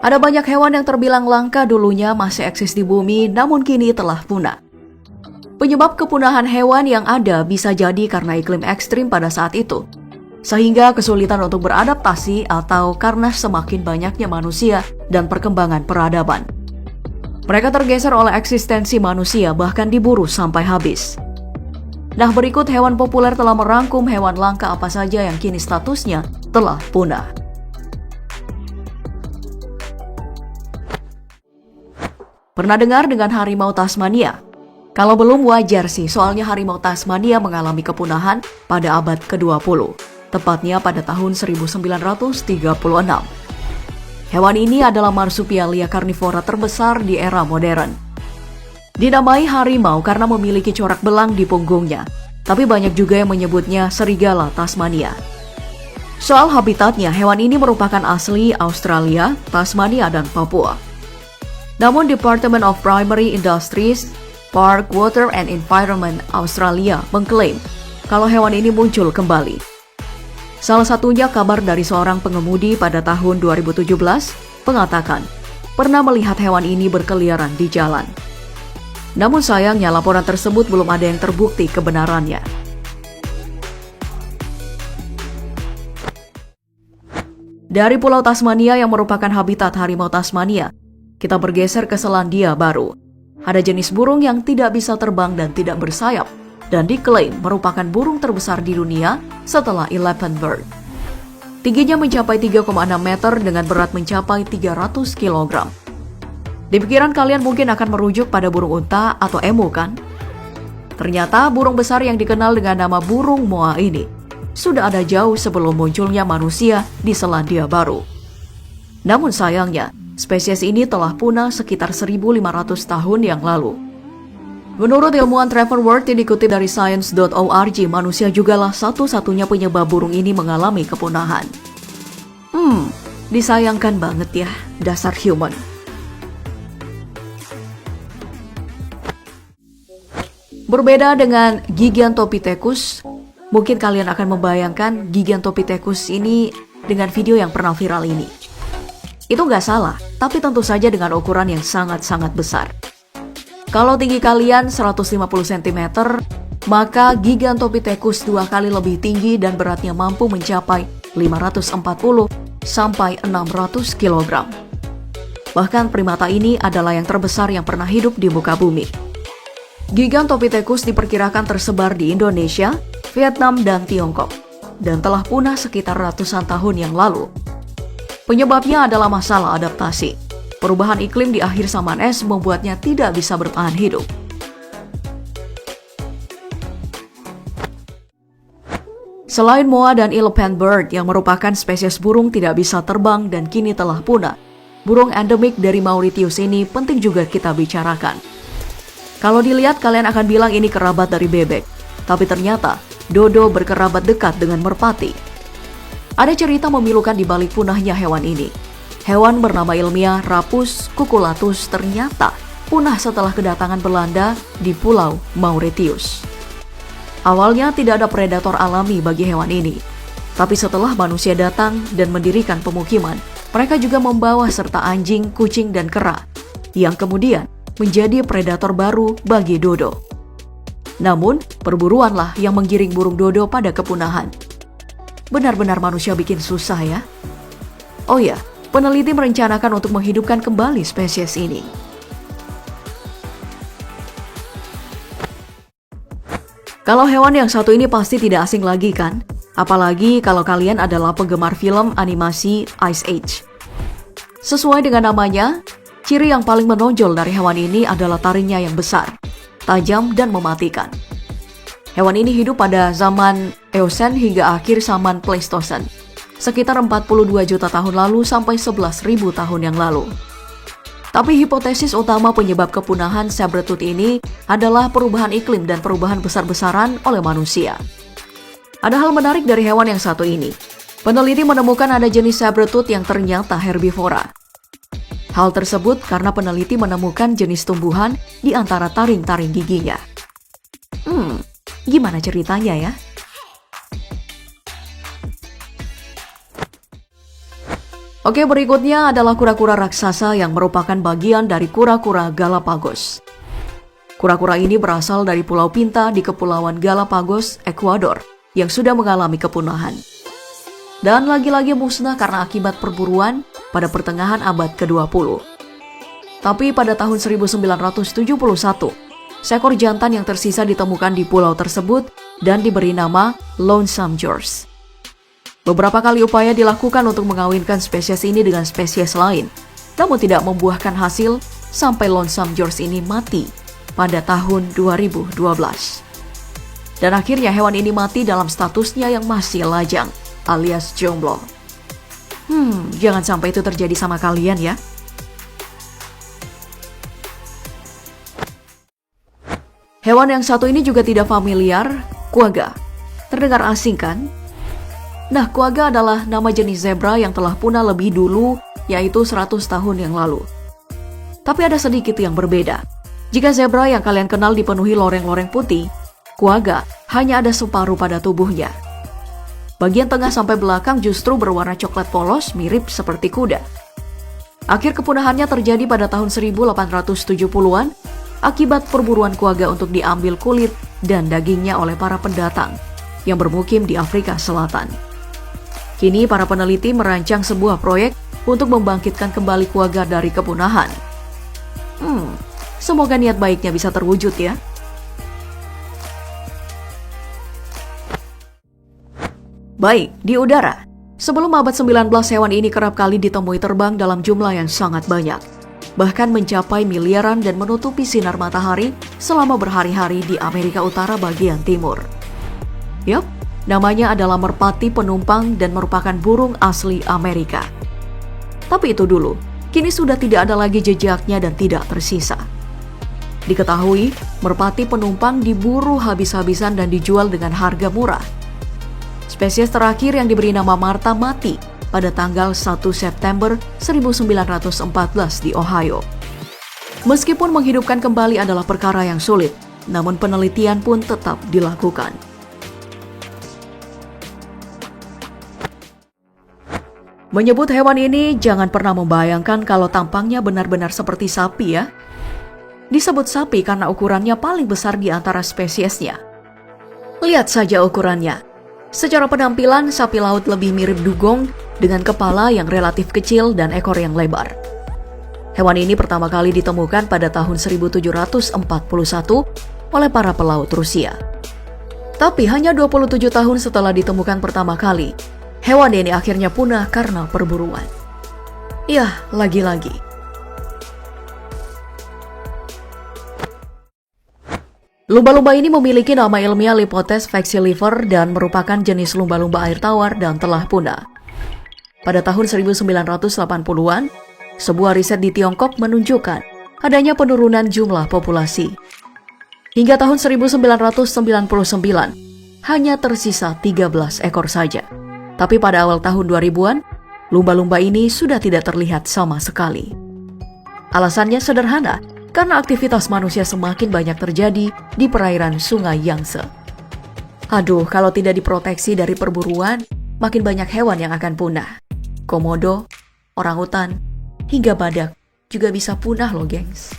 Ada banyak hewan yang terbilang langka dulunya masih eksis di bumi, namun kini telah punah. Penyebab kepunahan hewan yang ada bisa jadi karena iklim ekstrim pada saat itu, sehingga kesulitan untuk beradaptasi atau karena semakin banyaknya manusia dan perkembangan peradaban. Mereka tergeser oleh eksistensi manusia, bahkan diburu sampai habis. Nah, berikut hewan populer telah merangkum hewan langka apa saja yang kini statusnya telah punah. Pernah dengar dengan harimau Tasmania? Kalau belum wajar sih, soalnya harimau Tasmania mengalami kepunahan pada abad ke-20, tepatnya pada tahun 1936. Hewan ini adalah marsupialia karnivora terbesar di era modern. Dinamai harimau karena memiliki corak belang di punggungnya, tapi banyak juga yang menyebutnya serigala Tasmania. Soal habitatnya, hewan ini merupakan asli Australia, Tasmania, dan Papua. Namun Department of Primary Industries, Park, Water and Environment Australia mengklaim kalau hewan ini muncul kembali. Salah satunya kabar dari seorang pengemudi pada tahun 2017 mengatakan pernah melihat hewan ini berkeliaran di jalan. Namun sayangnya laporan tersebut belum ada yang terbukti kebenarannya. Dari Pulau Tasmania yang merupakan habitat harimau Tasmania, kita bergeser ke Selandia Baru. Ada jenis burung yang tidak bisa terbang dan tidak bersayap, dan diklaim merupakan burung terbesar di dunia setelah elephant bird. Tingginya mencapai 3,6 meter dengan berat mencapai 300 kg. Di pikiran kalian mungkin akan merujuk pada burung unta atau emu kan? Ternyata burung besar yang dikenal dengan nama burung moa ini sudah ada jauh sebelum munculnya manusia di Selandia Baru. Namun sayangnya, spesies ini telah punah sekitar 1.500 tahun yang lalu. Menurut ilmuwan Trevor Ward yang dikutip dari science.org, manusia jugalah satu-satunya penyebab burung ini mengalami kepunahan. Disayangkan banget ya, dasar human. Berbeda dengan Gigantopithecus, mungkin kalian akan membayangkan Gigantopithecus ini dengan video yang pernah viral ini. Itu nggak salah, tapi tentu saja dengan ukuran yang sangat-sangat besar. Kalau tinggi kalian 150 cm, maka Gigantopithecus 2 kali lebih tinggi dan beratnya mampu mencapai 540 sampai 600 kg. Bahkan primata ini adalah yang terbesar yang pernah hidup di muka bumi. Gigantopithecus diperkirakan tersebar di Indonesia, Vietnam, dan Tiongkok, dan telah punah sekitar ratusan tahun yang lalu. Penyebabnya adalah masalah adaptasi. Perubahan iklim di akhir zaman es membuatnya tidak bisa bertahan hidup. Selain moa dan elephant bird yang merupakan spesies burung tidak bisa terbang dan kini telah punah, burung endemik dari Mauritius ini penting juga kita bicarakan. Kalau dilihat kalian akan bilang ini kerabat dari bebek, tapi ternyata dodo berkerabat dekat dengan merpati. Ada cerita memilukan di balik punahnya hewan ini. Hewan bernama ilmiah Rapus cucullatus ternyata punah setelah kedatangan Belanda di Pulau Mauritius. Awalnya tidak ada predator alami bagi hewan ini, tapi setelah manusia datang dan mendirikan pemukiman, mereka juga membawa serta anjing, kucing, dan kera, yang kemudian menjadi predator baru bagi dodo. Namun, perburuanlah yang menggiring burung dodo pada kepunahan. Benar-benar manusia bikin susah ya. Oh ya, peneliti merencanakan untuk menghidupkan kembali spesies ini. Kalau hewan yang satu ini pasti tidak asing lagi kan? Apalagi kalau kalian adalah penggemar film animasi Ice Age. Sesuai dengan namanya, ciri yang paling menonjol dari hewan ini adalah taringnya yang besar, tajam, dan mematikan. Hewan ini hidup pada zaman Eosen hingga akhir zaman Pleistosen, sekitar 42 juta tahun lalu sampai 11.000 tahun yang lalu. Tapi hipotesis utama penyebab kepunahan saber-tooth ini adalah perubahan iklim dan perubahan besar-besaran oleh manusia. Ada hal menarik dari hewan yang satu ini. Peneliti menemukan ada jenis saber-tooth yang ternyata herbivora. Hal tersebut karena peneliti menemukan jenis tumbuhan di antara taring-taring giginya. Gimana ceritanya ya? Oke, berikutnya adalah kura-kura raksasa yang merupakan bagian dari kura-kura Galapagos. Kura-kura ini berasal dari Pulau Pinta di Kepulauan Galapagos, Ekuador, yang sudah mengalami kepunahan. Dan lagi-lagi musnah karena akibat perburuan pada pertengahan abad ke-20. Tapi pada tahun 1971, seekor jantan yang tersisa ditemukan di pulau tersebut dan diberi nama Lonesome George. Beberapa kali upaya dilakukan untuk mengawinkan spesies ini dengan spesies lain, namun tidak membuahkan hasil sampai Lonesome George ini mati pada tahun 2012. Dan akhirnya hewan ini mati dalam statusnya yang masih lajang, alias jomblo. Jangan sampai itu terjadi sama kalian ya. Hewan yang satu ini juga tidak familiar, quagga. Terdengar asing kan? Nah, quagga adalah nama jenis zebra yang telah punah lebih dulu, yaitu 100 tahun yang lalu. Tapi ada sedikit yang berbeda. Jika zebra yang kalian kenal dipenuhi loreng-loreng putih, quagga hanya ada separuh pada tubuhnya. Bagian tengah sampai belakang justru berwarna coklat polos mirip seperti kuda. Akhir kepunahannya terjadi pada tahun 1870-an akibat perburuan quagga untuk diambil kulit dan dagingnya oleh para pendatang yang bermukim di Afrika Selatan. Kini para peneliti merancang sebuah proyek untuk membangkitkan kembali quagga dari kepunahan. Semoga niat baiknya bisa terwujud ya. Baik, di udara. Sebelum abad 19, hewan ini kerap kali ditemui terbang dalam jumlah yang sangat banyak. Bahkan mencapai miliaran dan menutupi sinar matahari selama berhari-hari di Amerika Utara bagian timur. Yup, namanya adalah merpati penumpang dan merupakan burung asli Amerika. Tapi itu dulu, kini sudah tidak ada lagi jejaknya dan tidak tersisa. Diketahui, merpati penumpang diburu habis-habisan dan dijual dengan harga murah. Spesies terakhir yang diberi nama Martha mati pada tanggal 1 September 1914 di Ohio. Meskipun menghidupkan kembali adalah perkara yang sulit, namun penelitian pun tetap dilakukan. Menyebut hewan ini, jangan pernah membayangkan kalau tampangnya benar-benar seperti sapi ya. Disebut sapi karena ukurannya paling besar di antara spesiesnya. Lihat saja ukurannya. Secara penampilan, sapi laut lebih mirip dugong dengan kepala yang relatif kecil dan ekor yang lebar. Hewan ini pertama kali ditemukan pada tahun 1741 oleh para pelaut Rusia. Tapi hanya 27 tahun setelah ditemukan pertama kali, hewan ini akhirnya punah karena perburuan. Yah, lagi-lagi. Lumba-lumba ini memiliki nama ilmiah Lepothes vexillifer dan merupakan jenis lumba-lumba air tawar dan telah punah. Pada tahun 1980-an, sebuah riset di Tiongkok menunjukkan adanya penurunan jumlah populasi. Hingga tahun 1999, hanya tersisa 13 ekor saja. Tapi pada awal tahun 2000-an, lumba-lumba ini sudah tidak terlihat sama sekali. Alasannya sederhana, karena aktivitas manusia semakin banyak terjadi di perairan Sungai Yangtze. Aduh, kalau tidak diproteksi dari perburuan, makin banyak hewan yang akan punah. Komodo, orangutan, hingga badak juga bisa punah loh, gengs.